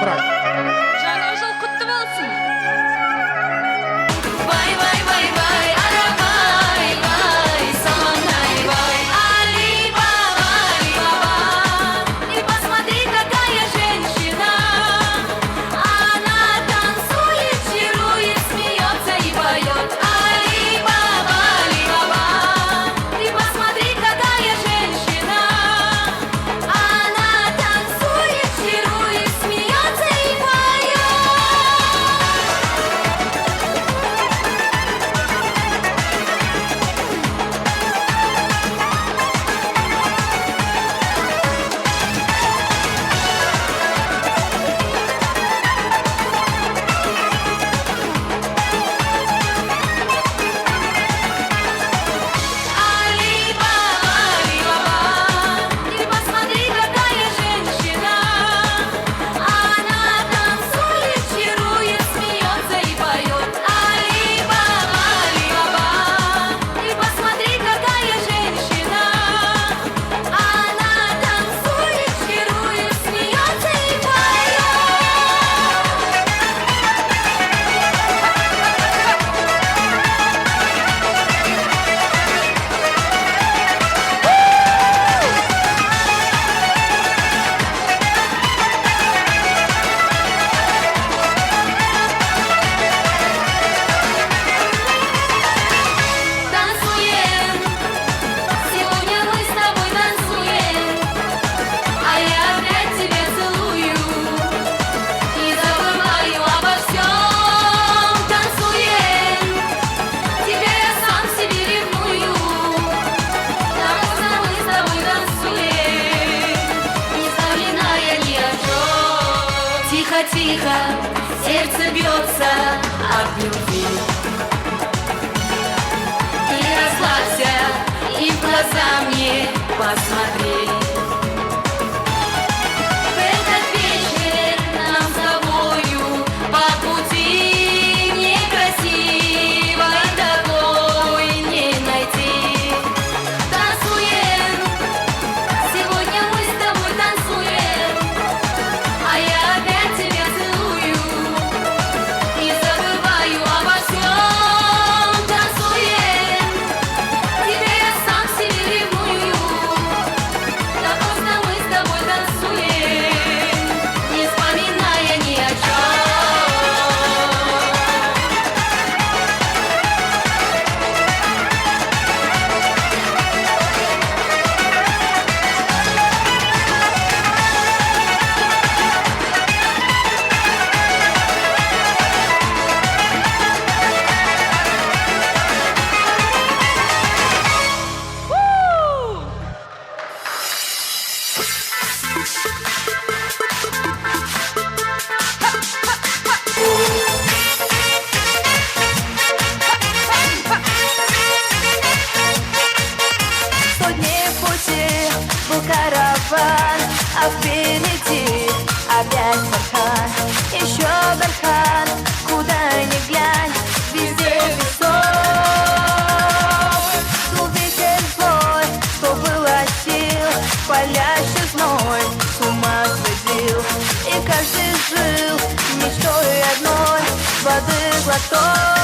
Брак. Жаңа жыл құтты болсын. Вай, вай, вай, вай, арабай, вай, солонай, вай, Али-Баба, Али-Баба. И посмотри, какая женщина, она танцует, чарует, смеется и поет. Али-Баба, Али-Баба. И посмотри, какая женщина, она танцует, чарует, смеется и поет. Али-Баба, Али-Баба. И посмотри, какая женщина, она танцует, чарует, смеется и поет. Али-Баба, Али-Баба. И посмотри, какая женщина, она танцует, чарует, смеется и поет. Танцуем, сегодня мы с тобой танцуем, а я опять тебя целую и забываю обо всем. Танцуем, тебя я сам себе ревную, так поздно мы с тобой танцуем, не вспоминая ни о чем. Тихо, тихо, сердце бьется от любви. Ты расслабься и в глаза мне посмотри. В этот вечер нам с тобою по пути некрасивой такой не найти. Танцуем, сегодня мы с тобой танцуем, а я опять тебя целую и забываю обо всем. Танцуем, тебя я сам себе ревную, так поздно мы с тобой танцуем, не вспоминая ни о чем. Дней в пути был караван, а впереди опять бархан. Еще бархан, куда ни глянь, везде песок. Дул ветер злой, что было сил, палящий зной с ума сводил. И каждый жил мечтой одной, воды глоток.